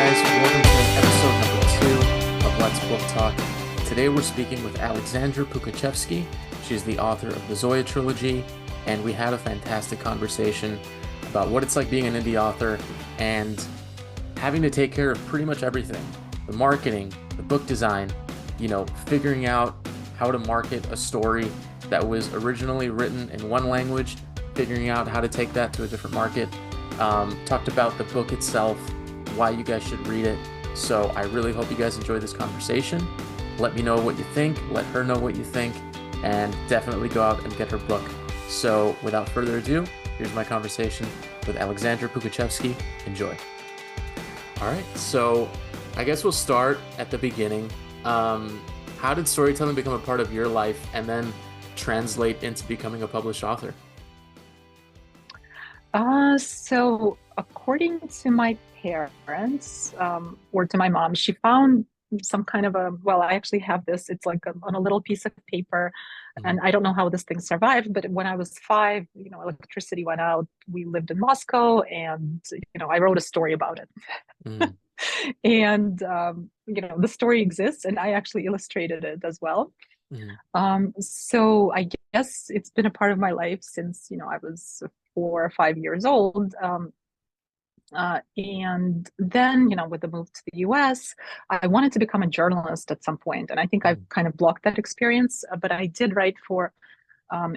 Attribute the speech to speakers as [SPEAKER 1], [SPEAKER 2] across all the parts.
[SPEAKER 1] guys, welcome to episode number 2 of Let's Book Talk. Today we're speaking with Alexandra Pugachevsky. She's the author of the Zoya trilogy, and we had a fantastic conversation about what it's like being an indie author and having to take care of pretty much everything. The marketing, the book design, figuring out how to market a story that was originally written in one language, figuring out how to take that to a different market. Talked about the book itself, why you guys should read it. So I really hope you guys enjoy this conversation. Let me know what you think, let her know what you think, and definitely go out and get her book. So without further ado, here's my conversation with Alexandra Pugachevsky. Enjoy. All right, so I guess we'll start at the beginning. How did storytelling become a part of your life and then translate into becoming a published author?
[SPEAKER 2] So according to my parents, or to my mom, she found some kind of I actually have this, it's like on a little piece of paper, and I don't know how this thing survived, but when I was 5, electricity went out. We lived in Moscow, and, I wrote a story about it.
[SPEAKER 1] Mm.
[SPEAKER 2] And, the story exists, and I actually illustrated it as well. So I guess it's been a part of my life since, I was 4 or 5 years old. And then, with the move to the US, I wanted to become a journalist at some point. And I think I've kind of blocked that experience, but I did write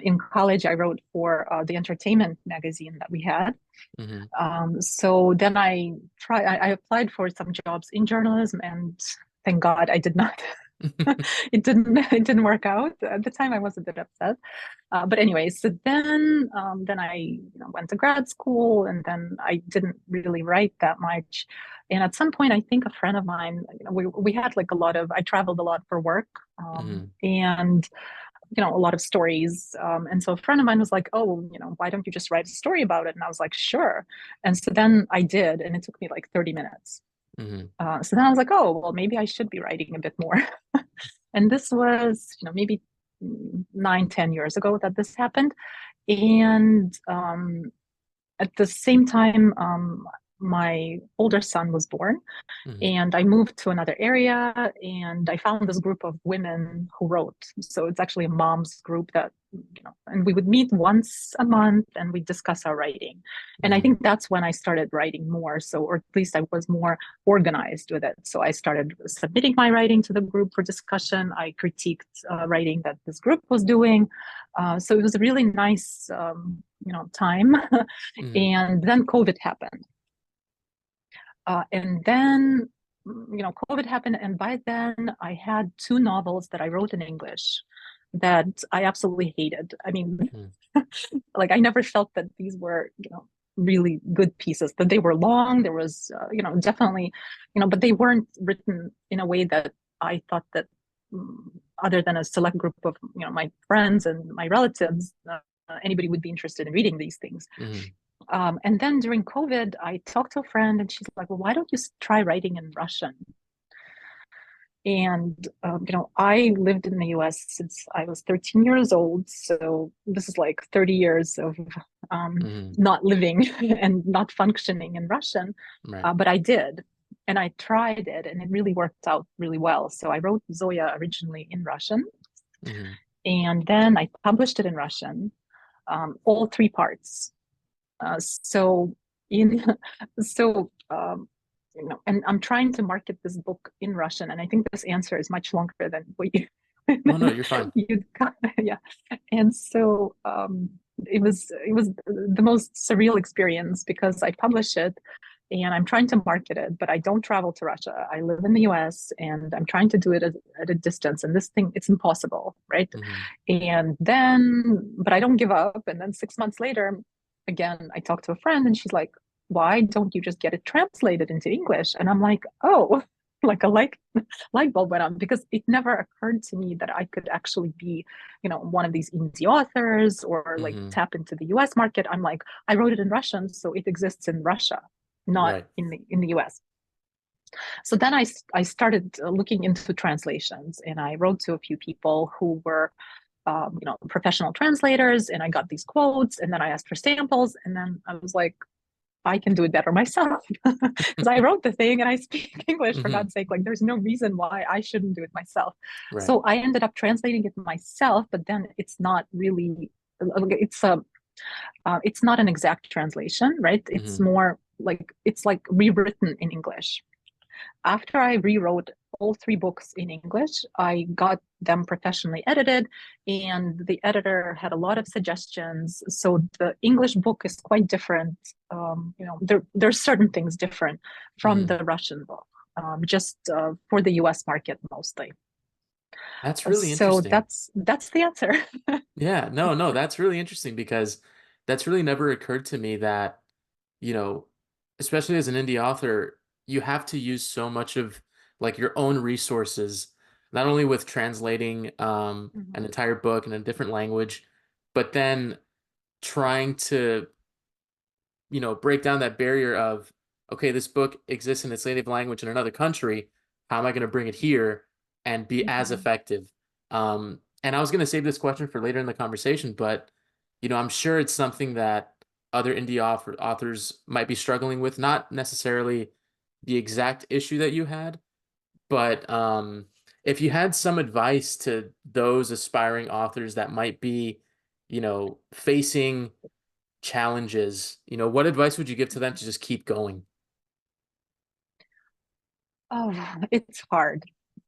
[SPEAKER 2] in college, I wrote for the entertainment magazine that we had. So then I applied for some jobs in journalism, and thank God I did not. It didn't work out. At the time I was a bit upset, but anyway, so then I went to grad school, and then I didn't really write that much. And at some point, I think a friend of mine, we had like I traveled a lot for work, and a lot of stories, and so a friend of mine was like, oh, why don't you just write a story about it? And I was like, sure. And so then I did, and it took me like 30 minutes. So then I was like, oh, well, maybe I should be writing a bit more. And this was, maybe 9, 10 years ago that this happened. And at the same time, my older son was born, and I moved to another area, and I found this group of women who wrote. So it's actually a mom's group that, and we would meet once a month, and we discuss our writing. And I think that's when I started writing more. So, or at least I was more organized with it. So I started submitting my writing to the group for discussion. I critiqued writing that this group was doing. So it was a really nice, time. And then COVID happened. And then, COVID happened. And by then I had 2 novels that I wrote in English that I absolutely hated. I mean, like I never felt that these were, really good pieces, that they were long. There was, definitely, but they weren't written in a way that I thought that other than a select group of, my friends and my relatives, anybody would be interested in reading these things. And then during COVID, I talked to a friend, and she's like, well, why don't you try writing in Russian? And, I lived in the US since I was 13 years old. So this is like 30 years of not living and not functioning in Russian.
[SPEAKER 1] Right.
[SPEAKER 2] But I did. And I tried it, and it really worked out really well. So I wrote Zoya originally in Russian. And then I published it in Russian, all 3 parts. And I'm trying to market this book in Russian, and I think this answer is much longer than what you.
[SPEAKER 1] No, you're fine.
[SPEAKER 2] Yeah, and so it was the most surreal experience, because I publish it, and I'm trying to market it, but I don't travel to Russia. I live in the US, and I'm trying to do it at a distance, and this thing, it's impossible, right? And then, but I don't give up, and then 6 months later, again, I talked to a friend, and she's like, why don't you just get it translated into English? And I'm like, oh, like a light bulb went on, because it never occurred to me that I could actually be, one of these indie authors, or like tap into the US market. I'm like, I wrote it in Russian, so it exists in Russia, not
[SPEAKER 1] Right.
[SPEAKER 2] in the US. So then I started looking into translations, and I wrote to a few people who were professional translators, and I got these quotes, and then I asked for samples, and then I was like, I can do it better myself because I wrote the thing and I speak English, for
[SPEAKER 1] Hmm.
[SPEAKER 2] God's sake. Like, there's no reason why I shouldn't do it myself.
[SPEAKER 1] Right.
[SPEAKER 2] So I ended up translating it myself, but then it's not really, it's not an exact translation, right? It's
[SPEAKER 1] Hmm.
[SPEAKER 2] more like, it's like rewritten in English. After I rewrote all three books in English, I got them professionally edited, and the editor had a lot of suggestions. So the English book is quite different. There's certain things different from
[SPEAKER 1] Hmm.
[SPEAKER 2] the Russian book, just for the U.S. market mostly.
[SPEAKER 1] That's really
[SPEAKER 2] So
[SPEAKER 1] interesting.
[SPEAKER 2] that's the answer.
[SPEAKER 1] Yeah, no, no, that's really interesting because that's really never occurred to me that, you know, especially as an indie author, you have to use so much of like your own resources, not only with translating an
[SPEAKER 2] Mhm.
[SPEAKER 1] entire book in a different language, but then trying to, break down that barrier of, okay, this book exists in its native language in another country. How am I going to bring it here and be as
[SPEAKER 2] Mhm.
[SPEAKER 1] effective? And I was going to save this question for later in the conversation, but, I'm sure it's something that other indie authors might be struggling with, not necessarily the exact issue that you had, but if you had some advice to those aspiring authors that might be, facing challenges, what advice would you give to them to just keep going?
[SPEAKER 2] Oh, it's hard.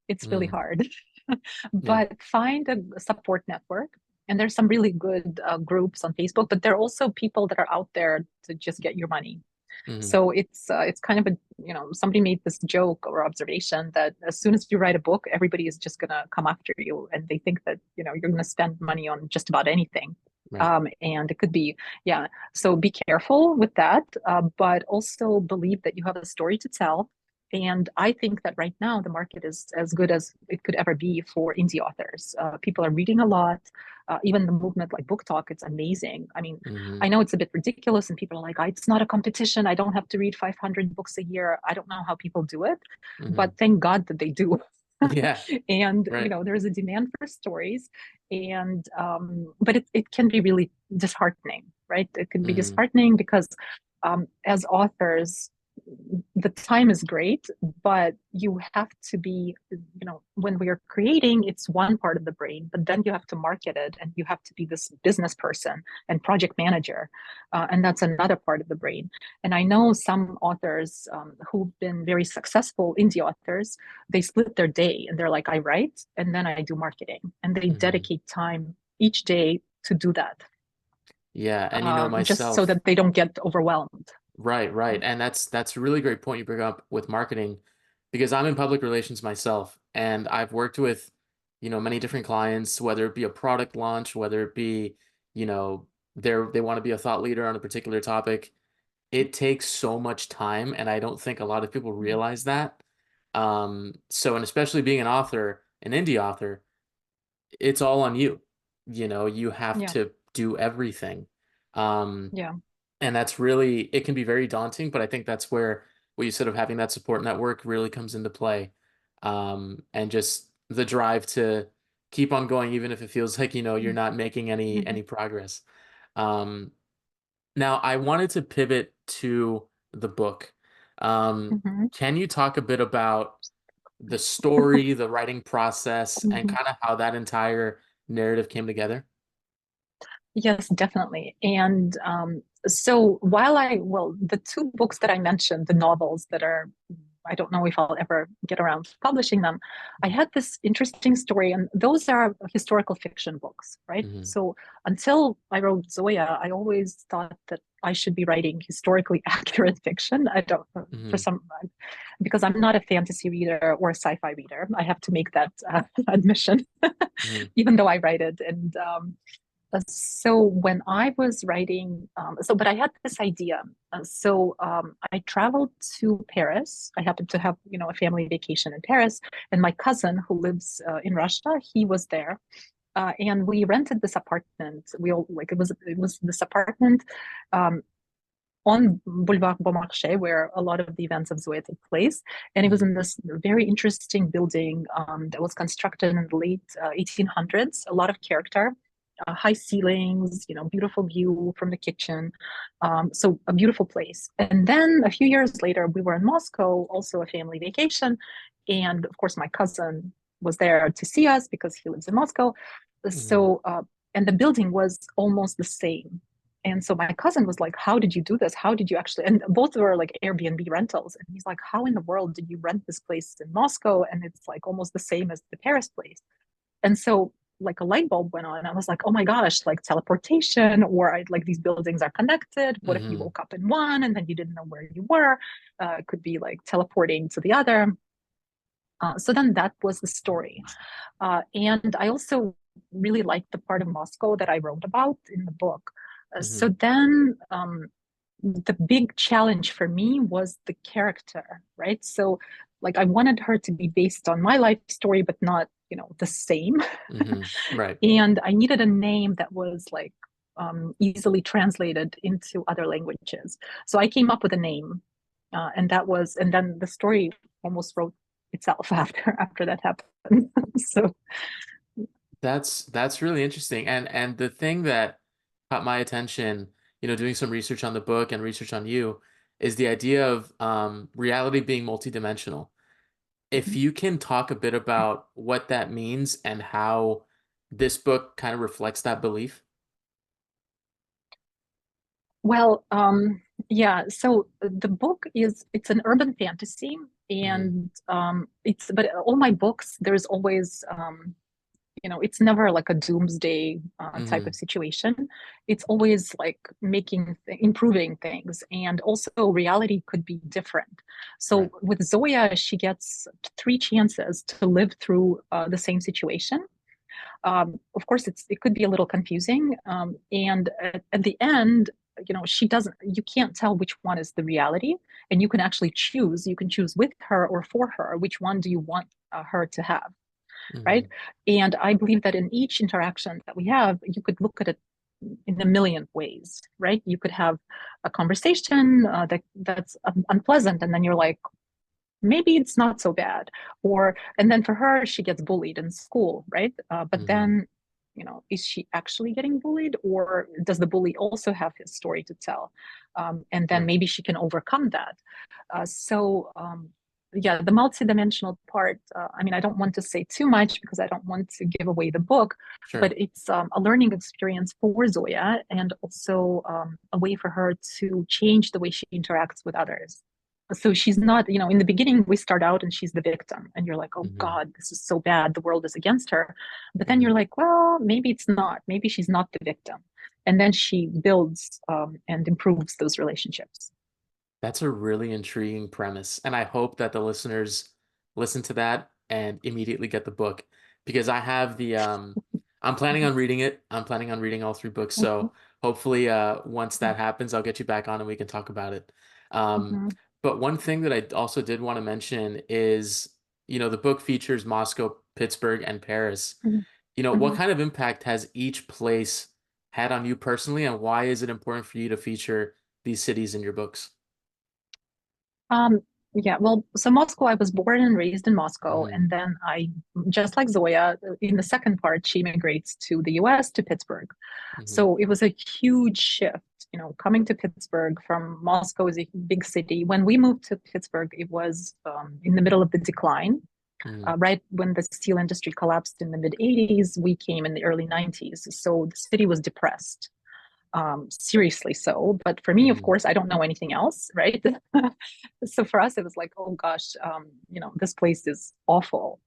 [SPEAKER 2] It's really
[SPEAKER 1] Mm,
[SPEAKER 2] hard.
[SPEAKER 1] yeah.
[SPEAKER 2] But find a support network. And there's some really good groups on Facebook, but there are also people that are out there to just get your money.
[SPEAKER 1] Hmm.
[SPEAKER 2] So it's kind of a, somebody made this joke or observation that as soon as you write a book, everybody is just gonna come after you, and they think that you're gonna spend money on just about anything.
[SPEAKER 1] Right.
[SPEAKER 2] And it could be, yeah. So be careful with that, but also believe that you have a story to tell. And I think that right now the market is as good as it could ever be for indie authors. People are reading a lot. Even the movement like Book Talk, it's amazing. I mean,
[SPEAKER 1] Hmm.
[SPEAKER 2] I know it's a bit ridiculous, and people are like, it's not a competition. I don't have to read 500 books a year. I don't know how people do it,
[SPEAKER 1] Hmm.
[SPEAKER 2] but thank God that they do.
[SPEAKER 1] Yeah.
[SPEAKER 2] And,
[SPEAKER 1] Right.
[SPEAKER 2] there's a demand for stories. And, but it can be really disheartening, right? It can be
[SPEAKER 1] Hmm.
[SPEAKER 2] disheartening because as authors, the time is great, but you have to be, when we are creating, it's one part of the brain, but then you have to market it, and you have to be this business person and project manager. And that's another part of the brain. And I know some authors who've been very successful indie authors, they split their day and they're like, I write and then I do marketing. And they
[SPEAKER 1] Hmm.
[SPEAKER 2] dedicate time each day to do that,
[SPEAKER 1] Yeah. And
[SPEAKER 2] just so
[SPEAKER 1] myself,
[SPEAKER 2] that they don't get overwhelmed.
[SPEAKER 1] right, right. And that's a really great point you bring up with marketing because I'm in public relations myself and I've worked with, many different clients, whether it be a product launch, whether it be, you know, they want to be a thought leader on a particular topic. It takes so much time, and I don't think a lot of people realize that. And especially being an author, an indie author, it's all on you. You have
[SPEAKER 2] Yeah,
[SPEAKER 1] to do everything. Um,
[SPEAKER 2] yeah.
[SPEAKER 1] and it can be very daunting, but I think that's where what you said of having that support network really comes into play. And just the drive to keep on going, even if it feels like, you're not making any
[SPEAKER 2] Mhm.
[SPEAKER 1] progress. Um, Now, I wanted to pivot to the book.
[SPEAKER 2] Mhm.
[SPEAKER 1] Can you talk a bit about the story, the writing process, and
[SPEAKER 2] Mhm.
[SPEAKER 1] kind of how that entire narrative came together?
[SPEAKER 2] Yes, definitely. And so well, the two books that I mentioned, the novels that are, I don't know if I'll ever get around to publishing them. I had this interesting story, and those are historical fiction books, right?
[SPEAKER 1] Hmm.
[SPEAKER 2] So until I wrote Zoya, I always thought that I should be writing historically accurate fiction. I don't, for
[SPEAKER 1] Hmm.
[SPEAKER 2] some, because I'm not a fantasy reader or a sci-fi reader. I have to make that admission,
[SPEAKER 1] Hmm.
[SPEAKER 2] even though I write it. And so when I was writing, but I had this idea. I traveled to Paris. I happened to have, a family vacation in Paris, and my cousin who lives in Russia, he was there, and we rented this apartment. We all like it was this apartment um, on Boulevard Beaumarchais, where a lot of the events of Zoé take place. And it was
[SPEAKER 1] Hmm.
[SPEAKER 2] in this very interesting building that was constructed in the late 1800s, a lot of character. high ceilings, beautiful view from the kitchen. So a beautiful place. And then a few years later, we were in Moscow, also a family vacation. And of course, my cousin was there to see us because he lives in Moscow.
[SPEAKER 1] Hmm.
[SPEAKER 2] So, and the building was almost the same. And so my cousin was like, "How did you do this? How did you actually?" And both were like Airbnb rentals. And he's like, "How in the world did you rent this place in Moscow? And it's like almost the same as the Paris place." And so like a light bulb went on. I was like, "Oh my gosh, like teleportation, or like these buildings are connected. What if you
[SPEAKER 1] Hmm.
[SPEAKER 2] woke up in one and then you didn't know where you were? It could be like teleporting to the other." So then that was the story. And I also really liked the part of Moscow that I wrote about in the book.
[SPEAKER 1] Hmm.
[SPEAKER 2] So then the big challenge for me was the character, right? So like I wanted her to be based on my life story, but not, the same.
[SPEAKER 1] Hmm. Right.
[SPEAKER 2] And I needed a name that was like easily translated into other languages. So I came up with a name, and then the story almost wrote itself after that happened. So
[SPEAKER 1] That's really interesting. And the thing that caught my attention, doing some research on the book and research on you, is the idea of reality being multidimensional. If
[SPEAKER 2] mhm.
[SPEAKER 1] you can talk a bit about what that means and how this book kind of reflects that belief.
[SPEAKER 2] Well, yeah. So the book it's an urban fantasy,
[SPEAKER 1] Hmm.
[SPEAKER 2] and but all my books there's always it's never like a doomsday type
[SPEAKER 1] Hmm.
[SPEAKER 2] of situation. It's always like improving things, and also reality could be different. So
[SPEAKER 1] Right.
[SPEAKER 2] with Zoya, she gets three chances to live through the same situation. Of course, it could be a little confusing, and at the end, she doesn't. You can't tell which one is the reality, and you can actually choose. You can choose with her or for her. Which one do you want her to have, right?
[SPEAKER 1] Hmm.
[SPEAKER 2] And I believe that in each interaction that we have, you could look at it in a million ways, right? You could have a conversation that's unpleasant, and then you're like, maybe it's not so bad. Or and then for her, she gets bullied in school, right? But
[SPEAKER 1] Hmm.
[SPEAKER 2] then, is she actually getting bullied, or does the bully also have his story to tell? And then
[SPEAKER 1] Right.
[SPEAKER 2] maybe she can overcome that. So yeah, the multidimensional part. I mean, I don't want to say too much because I don't want to give away the book, but
[SPEAKER 1] Sure.
[SPEAKER 2] it's a learning experience for Zoya, and also a way for her to change the way she interacts with others. So she's not, in the beginning, we start out and she's the victim, and you're like, "Oh
[SPEAKER 1] Hmm.
[SPEAKER 2] God, this is so bad. The world is against her." But then
[SPEAKER 1] Hmm.
[SPEAKER 2] you're like, "Well, maybe it's not. Maybe she's not the victim." And then she builds and improves those relationships.
[SPEAKER 1] That's a really intriguing premise. And I hope that the listeners listen to that and immediately get the book because I have I'm planning on reading it. I'm planning on reading all three books.
[SPEAKER 2] Mhm,
[SPEAKER 1] So hopefully once that happens, I'll get you back on and we can talk about it. Um,
[SPEAKER 2] mhm,
[SPEAKER 1] but one thing that I also did want to mention is, the book features Moscow, Pittsburgh, and Paris.
[SPEAKER 2] mhm,
[SPEAKER 1] What
[SPEAKER 2] mhm.
[SPEAKER 1] kind of impact has each place had on you personally, and why is it important for you to feature these cities in your books?
[SPEAKER 2] Um, yeah, well, so Moscow, I was born and raised in Moscow.
[SPEAKER 1] Hmm.
[SPEAKER 2] And then just like Zoya, in the second part, she migrates to the US, to Pittsburgh.
[SPEAKER 1] Hmm.
[SPEAKER 2] So it was a huge shift, coming to Pittsburgh from Moscow is a big city. When we moved to Pittsburgh, it was in the middle of the decline.
[SPEAKER 1] Hmm.
[SPEAKER 2] Right when the steel industry collapsed in the mid 80s, we came in the early 90s. So the city was depressed, seriously so. But for me, of
[SPEAKER 1] Hmm.
[SPEAKER 2] course, I don't know anything else, right? So for us, it was like, "Oh gosh, this place is awful."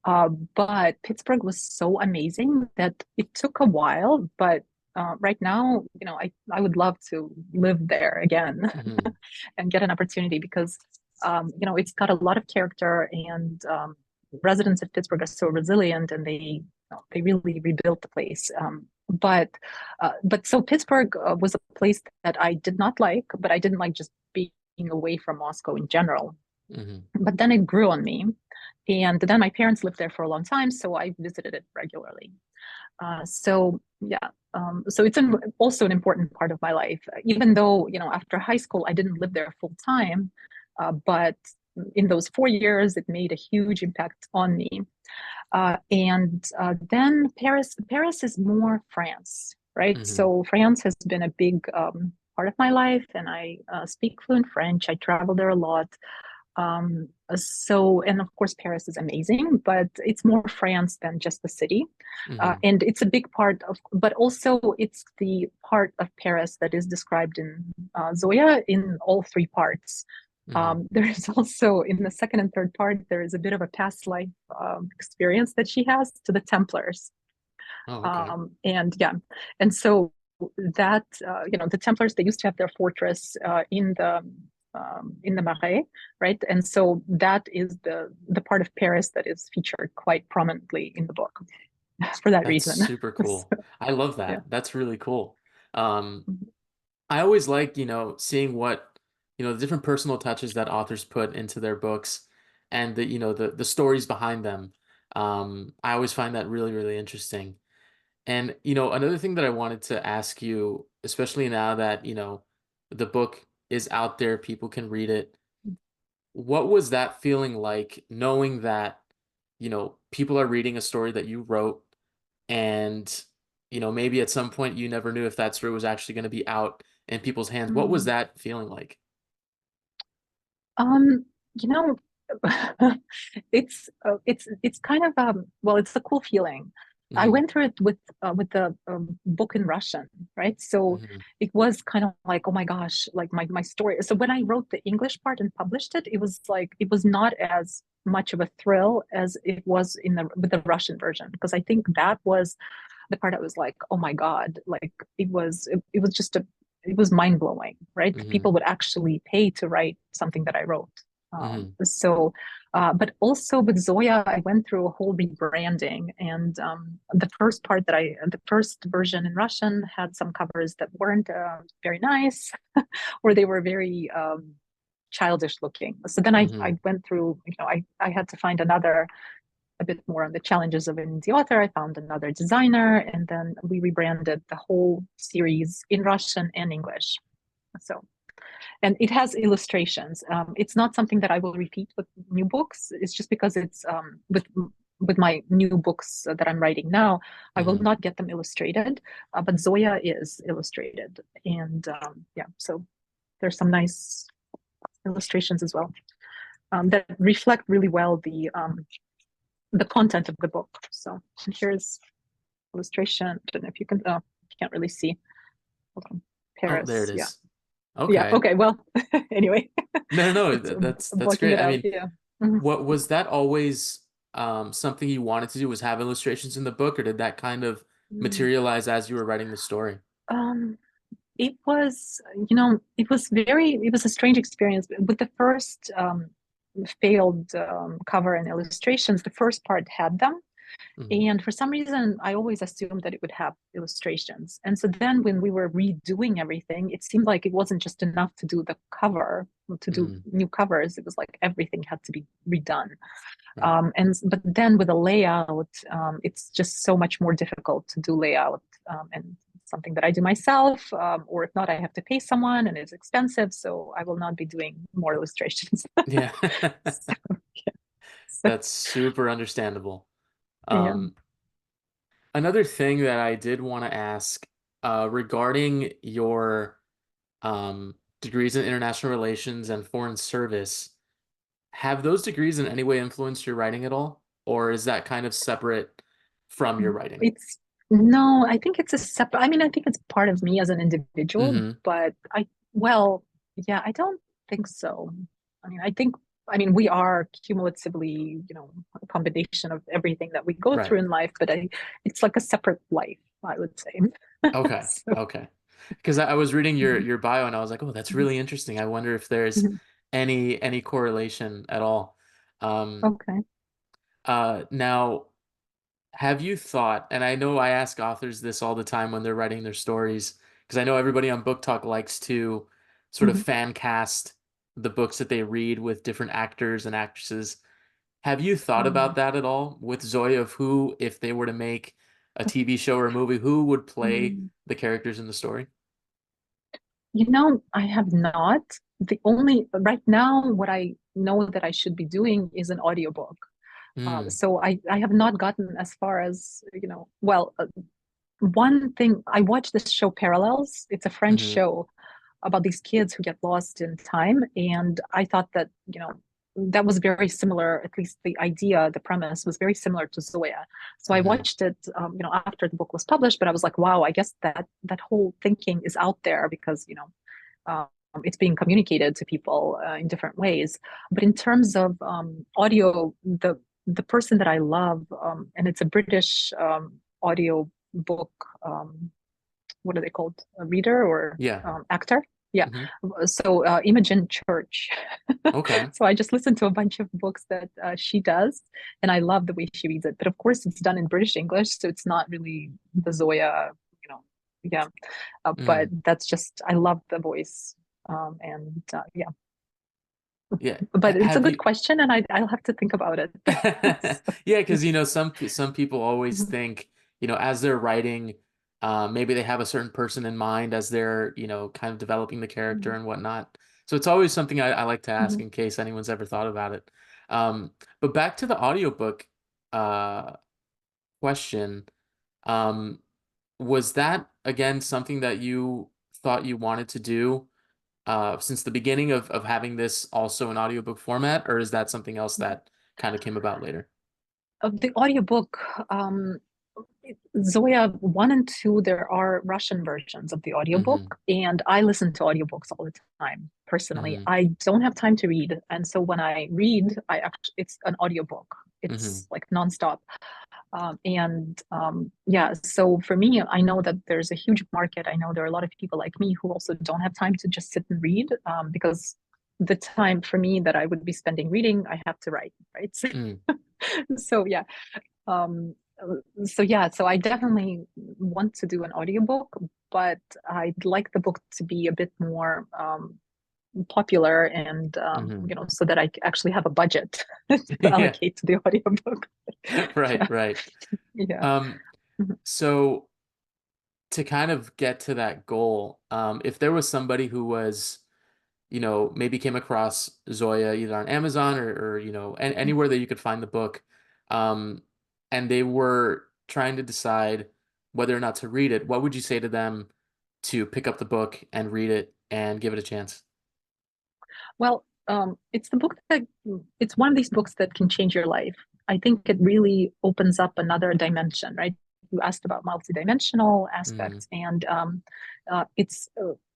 [SPEAKER 2] But Pittsburgh was so amazing that it took a while. But right now, I would love to live there again
[SPEAKER 1] Hmm.
[SPEAKER 2] and get an opportunity because, it's got a lot of character, and residents of Pittsburgh are so resilient, and they really rebuilt the place. But so Pittsburgh was a place that I did not like, but I didn't like just being away from Moscow in general.
[SPEAKER 1] Hmm.
[SPEAKER 2] But then it grew on me, and then my parents lived there for a long time, so I visited it regularly. So yeah, so it's also an important part of my life, even though after high school I didn't live there full time, but in those 4 years it made a huge impact on me. And then Paris is more France, right?
[SPEAKER 1] Hmm.
[SPEAKER 2] So France has been a big part of my life, and I speak fluent French. I travel there a lot. And of course, Paris is amazing, but it's more France than just the city.
[SPEAKER 1] Hmm.
[SPEAKER 2] And it's a big part of, but also it's the part of Paris that is described in Zoya in all three parts.
[SPEAKER 1] Hmm.
[SPEAKER 2] There is also in the second and third part, there is a bit of a past life experience that she has to the Templars.
[SPEAKER 1] Oh, okay.
[SPEAKER 2] And yeah, and so that the Templars, they used to have their fortress in the Marais, right? And so that is the part of Paris that is featured quite prominently in the book for that
[SPEAKER 1] That's
[SPEAKER 2] reason.
[SPEAKER 1] super cool.
[SPEAKER 2] So,
[SPEAKER 1] I love
[SPEAKER 2] yeah.
[SPEAKER 1] that. That's really cool. Um, I always like, seeing what, the different personal touches that authors put into their books and the stories behind them. I always find that really, really interesting. And, another thing that I wanted to ask you, especially now that, the book is out there, people can read it. What was that feeling like knowing that, people are reading a story that you wrote and, maybe at some point you never knew if that story was actually going to be out in people's hands. What was
[SPEAKER 2] Mm.
[SPEAKER 1] that feeling like?
[SPEAKER 2] You know, it's kind of well, it's a cool feeling. I
[SPEAKER 1] Hmm.
[SPEAKER 2] went through it with the book in Russian, right? So
[SPEAKER 1] Hmm.
[SPEAKER 2] it was kind of like, oh my gosh, like my story. So when I wrote the English part and published it, it was like it was not as much of a thrill as it was in the with the Russian version, because I think that was the part I was like, oh my God, like it was just a it was mind blowing, right?
[SPEAKER 1] Hmm.
[SPEAKER 2] People would actually pay to write something that I wrote.
[SPEAKER 1] Hmm.
[SPEAKER 2] But also with Zoya, I went through a whole rebranding, and the first version in Russian had some covers that weren't very nice, or they were very childish looking. So then
[SPEAKER 1] Hmm.
[SPEAKER 2] I went through, I had to find another a bit more on the challenges of an indie author. I found another designer, and then we rebranded the whole series in Russian and English. So, and it has illustrations. It's not something that I will repeat with new books. It's just because it's with my new books that I'm writing now, I will
[SPEAKER 1] Hmm.
[SPEAKER 2] not get them illustrated, but Zoya is illustrated, and yeah, so there's some nice illustrations as well that reflect really well the content of the book. So here's illustration. I don't know if you can, oh, you can't really see. Hold on.
[SPEAKER 1] Oh, there it
[SPEAKER 2] Paris. Yeah.
[SPEAKER 1] is.
[SPEAKER 2] Yeah.
[SPEAKER 1] Okay.
[SPEAKER 2] Okay. Well, anyway,
[SPEAKER 1] No, no, no,
[SPEAKER 2] it's
[SPEAKER 1] that's
[SPEAKER 2] blocking
[SPEAKER 1] great.
[SPEAKER 2] it
[SPEAKER 1] I
[SPEAKER 2] out.
[SPEAKER 1] mean,
[SPEAKER 2] Yeah. Mhm.
[SPEAKER 1] what was that always something you wanted to do was have illustrations in the book, or did that kind of
[SPEAKER 2] Mm.
[SPEAKER 1] materialize as you were writing the story?
[SPEAKER 2] Um, it was, it was a strange experience with the first failed cover and illustrations. The first part had them.
[SPEAKER 1] Hmm.
[SPEAKER 2] And for some reason, I always assumed that it would have illustrations. And so then when we were redoing everything, it seemed like it wasn't just enough to do the cover, to do
[SPEAKER 1] Hmm.
[SPEAKER 2] new covers. It was like everything had to be redone.
[SPEAKER 1] Right.
[SPEAKER 2] But then with a layout, it's just so much more difficult to do layout, and something that I do myself, or if not, I have to pay someone, and it's expensive. So I will not be doing more illustrations.
[SPEAKER 1] Yeah.
[SPEAKER 2] So, yeah. So,
[SPEAKER 1] That's super understandable.
[SPEAKER 2] yeah.
[SPEAKER 1] Um, Another thing that I did want to ask, regarding your degrees in international relations and foreign service, have those degrees in any way influenced your writing at all? Or is that kind of separate from your writing?
[SPEAKER 2] It's no, I think it's a separate, I mean, I think it's part of me as an individual,
[SPEAKER 1] Hmm.
[SPEAKER 2] but well, yeah, I don't think so. I mean, I mean, we are cumulatively, a combination of everything that we go
[SPEAKER 1] Right.
[SPEAKER 2] through in life, but it's like a separate life, I would say.
[SPEAKER 1] Okay.
[SPEAKER 2] So,
[SPEAKER 1] Okay. Because I was reading your
[SPEAKER 2] mhm,
[SPEAKER 1] your bio and I was like, oh, that's
[SPEAKER 2] mhm,
[SPEAKER 1] really interesting. I wonder if there's
[SPEAKER 2] mhm.
[SPEAKER 1] any correlation at all. Um,
[SPEAKER 2] Okay.
[SPEAKER 1] Now, have you thought, and I know I ask authors this all the time when they're writing their stories, because I know everybody on Book Talk likes to sort of
[SPEAKER 2] Mhm.
[SPEAKER 1] fan cast the books that they read with different actors and actresses. Have you thought about
[SPEAKER 2] Um,
[SPEAKER 1] that at all with Zoya of who, if they were to make a TV show or a movie, who would play
[SPEAKER 2] mm,
[SPEAKER 1] the characters in the story?
[SPEAKER 2] I have not. The only right now, what I know that I should be doing is an audiobook.
[SPEAKER 1] Mm.
[SPEAKER 2] So I have not gotten as far as, well, one thing, I watched this show Parallels. It's a French
[SPEAKER 1] Mm-hmm.
[SPEAKER 2] show about these kids who get lost in time. And I thought that, that was very similar, at least the idea, the premise was very similar to Zoya. So I
[SPEAKER 1] Mm-hmm.
[SPEAKER 2] watched it, after the book was published, but I was like, wow, I guess that whole thinking is out there because, um, it's being communicated to people in different ways. But in terms of audio, the person that I love, and it's a British audio book, what are they called? A reader or
[SPEAKER 1] Yeah.
[SPEAKER 2] actor? Yeah.
[SPEAKER 1] Mm-hmm.
[SPEAKER 2] So Imogen Church.
[SPEAKER 1] Okay.
[SPEAKER 2] So I just listened to a bunch of books that she does, and I love the way she reads it. But of course, it's done in British English, so it's not really the Zoya, yeah. But
[SPEAKER 1] Mm.
[SPEAKER 2] that's just, I love the voice. And yeah,
[SPEAKER 1] Yeah.
[SPEAKER 2] but it's a
[SPEAKER 1] Have
[SPEAKER 2] good
[SPEAKER 1] you?
[SPEAKER 2] question, and I'll have to think about it. So,
[SPEAKER 1] Yeah, because some people always
[SPEAKER 2] mhm,
[SPEAKER 1] think, as they're writing, maybe they have a certain person in mind as they're, kind of developing the character
[SPEAKER 2] mhm,
[SPEAKER 1] and whatnot. So it's always something I like to ask
[SPEAKER 2] mhm.
[SPEAKER 1] in case anyone's ever thought about it. But back to the audiobook uh question, um, was that again something that you thought you wanted to do since the beginning of having this also in audiobook format, or is that something else that kind of came about later?
[SPEAKER 2] Of the audiobook, um, Zoya 1 and 2, there are Russian versions of the
[SPEAKER 1] Mm-hmm.
[SPEAKER 2] audiobook, and I listen to audiobooks all the time. Personally,
[SPEAKER 1] Mm-hmm.
[SPEAKER 2] I don't have time to read, and so when I read, it's an audiobook.
[SPEAKER 1] Mm-hmm.
[SPEAKER 2] It's like nonstop. And yeah, so for me, I know that there's a huge market. I know there are a lot of people like me who also don't have time to just sit and read, because the time for me that I would be spending reading, I have to write, right?
[SPEAKER 1] Mm.
[SPEAKER 2] So yeah, um, so I definitely want to do an audiobook, but I'd like the book to be a bit more popular, and
[SPEAKER 1] Mm-hmm.
[SPEAKER 2] so that I actually have a budget to
[SPEAKER 1] Yeah.
[SPEAKER 2] allocate to the audiobook.
[SPEAKER 1] Right,
[SPEAKER 2] Yeah,
[SPEAKER 1] right.
[SPEAKER 2] yeah.
[SPEAKER 1] Um,
[SPEAKER 2] Mhm,
[SPEAKER 1] so to kind of get to that goal, if there was somebody who was, maybe came across Zoya either on Amazon or anywhere that you could find the book, um, and they were trying to decide whether or not to read it, what would you say to them to pick up the book and read it and give it a chance?
[SPEAKER 2] Well, it's one of these books that can change your life. I think it really opens up another dimension, right? You asked about multidimensional
[SPEAKER 1] Mm,
[SPEAKER 2] aspects, and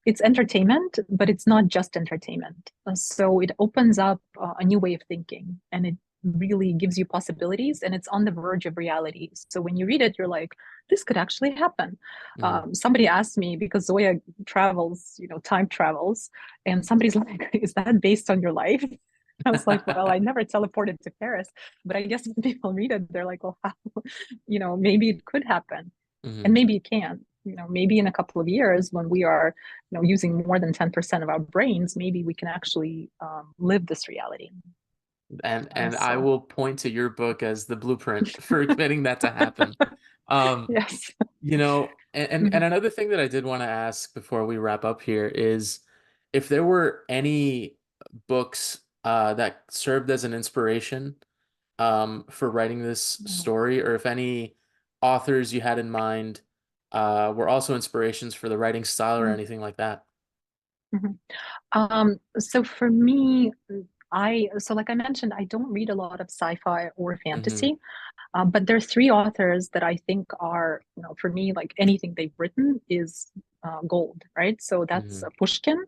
[SPEAKER 2] it's entertainment, but it's not just entertainment. So it opens up a new way of thinking, and it really gives you possibilities, and it's on the verge of reality. So when you read it, you're like, this could actually happen.
[SPEAKER 1] mm,
[SPEAKER 2] Somebody asked me, because Zoya travels, time travels, and somebody's like, is that based on your life? I was like, well, I never teleported to Paris, but I guess when people read it, they're like, well, how? Maybe it could happen, and
[SPEAKER 1] mm.
[SPEAKER 2] maybe it can. Maybe in a couple of years, when we are, using more than 10% of our brains, maybe we can actually live this reality.
[SPEAKER 1] And I
[SPEAKER 2] So,
[SPEAKER 1] will point to your book as the blueprint for getting that to happen. Um,
[SPEAKER 2] yes.
[SPEAKER 1] and
[SPEAKER 2] Mhm.
[SPEAKER 1] another thing that I did want to ask before we wrap up here is if there were any books that served as an inspiration for writing this story, or if any authors you had in mind were also inspirations for the writing style or anything like that.
[SPEAKER 2] Mhm. So for me, so like I mentioned, I don't read a lot of sci-fi or
[SPEAKER 1] Mm-hmm.
[SPEAKER 2] fantasy. But there are three authors that I think are, for me, like anything they've written is gold, right? So that's
[SPEAKER 1] Mm-hmm.
[SPEAKER 2] Pushkin,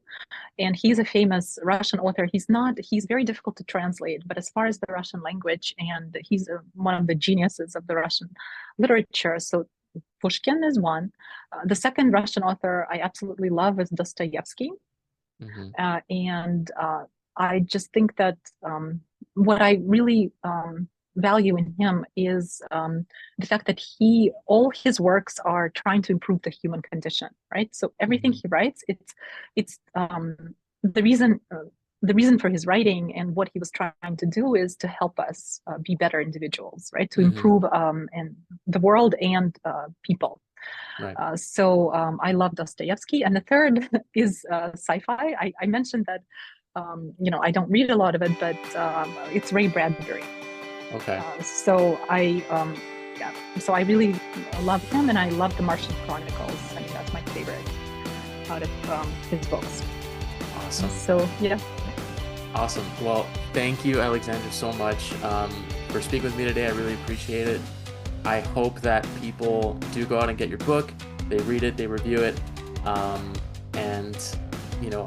[SPEAKER 2] and he's a famous Russian author. He's very difficult to translate, but as far as the Russian language, and he's one of the geniuses of the Russian literature. So Pushkin is one. The second Russian author I absolutely love is Dostoevsky.
[SPEAKER 1] Mm-hmm.
[SPEAKER 2] And I just think that what I really value in him is the fact that all his works are trying to improve the human condition, right? So everything
[SPEAKER 1] Mm-hmm.
[SPEAKER 2] he writes, it's the reason. The reason for his writing and what he was trying to do is to help us be better individuals, right? To
[SPEAKER 1] Mm-hmm.
[SPEAKER 2] improve and the world and people.
[SPEAKER 1] Right.
[SPEAKER 2] So I love Dostoevsky. And the third is sci-fi. I mentioned that, I don't read a lot of it, but it's Ray Bradbury.
[SPEAKER 1] Okay.
[SPEAKER 2] Yeah, so I really love him, and I love the Martian Chronicles. I mean, that's my favorite out of his books.
[SPEAKER 1] Awesome.
[SPEAKER 2] So yeah.
[SPEAKER 1] Awesome. Well, thank you, Alexandra, so much for speaking with me today. I really appreciate it. I hope that people do go out and get your book. They read it, they review it, and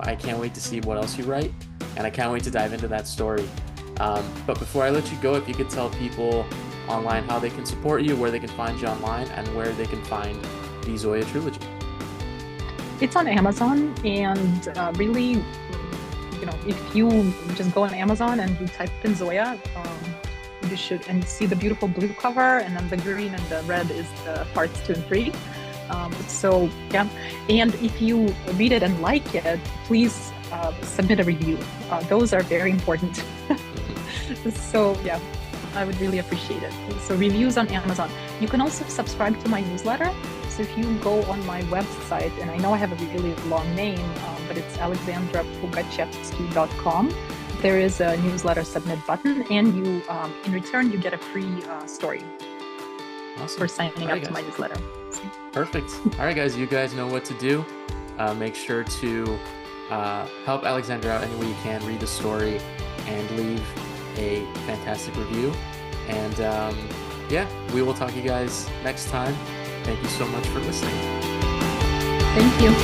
[SPEAKER 1] I can't wait to see what else you write, and I can't wait to dive into that story. But before I let you go, if you could tell people online how they can support you, where they can find you online, and where they can find the Zoya trilogy.
[SPEAKER 2] It's on Amazon, and really, if you just go on Amazon and you type in Zoya, you should, and see the beautiful blue cover, and then the green and the red is the parts 2 and 3. So yeah, and if you read it and like it, please submit a review. Those are very important. So yeah, I would really appreciate it. So reviews on Amazon. You can also subscribe to my newsletter. So if you go on my website, and I know I have a really long name, but it's alexandrapugachevsky.com. There is a newsletter submit button, and you, in return, you get a free story.
[SPEAKER 1] Awesome.
[SPEAKER 2] For signing up to my newsletter.
[SPEAKER 1] Perfect. All right, guys, you guys know what to do. Make sure to help Alexandra out any way you can. Read the story and leave a fantastic review. And yeah, we will talk to you guys next time. Thank you so much for listening.
[SPEAKER 2] Thank you.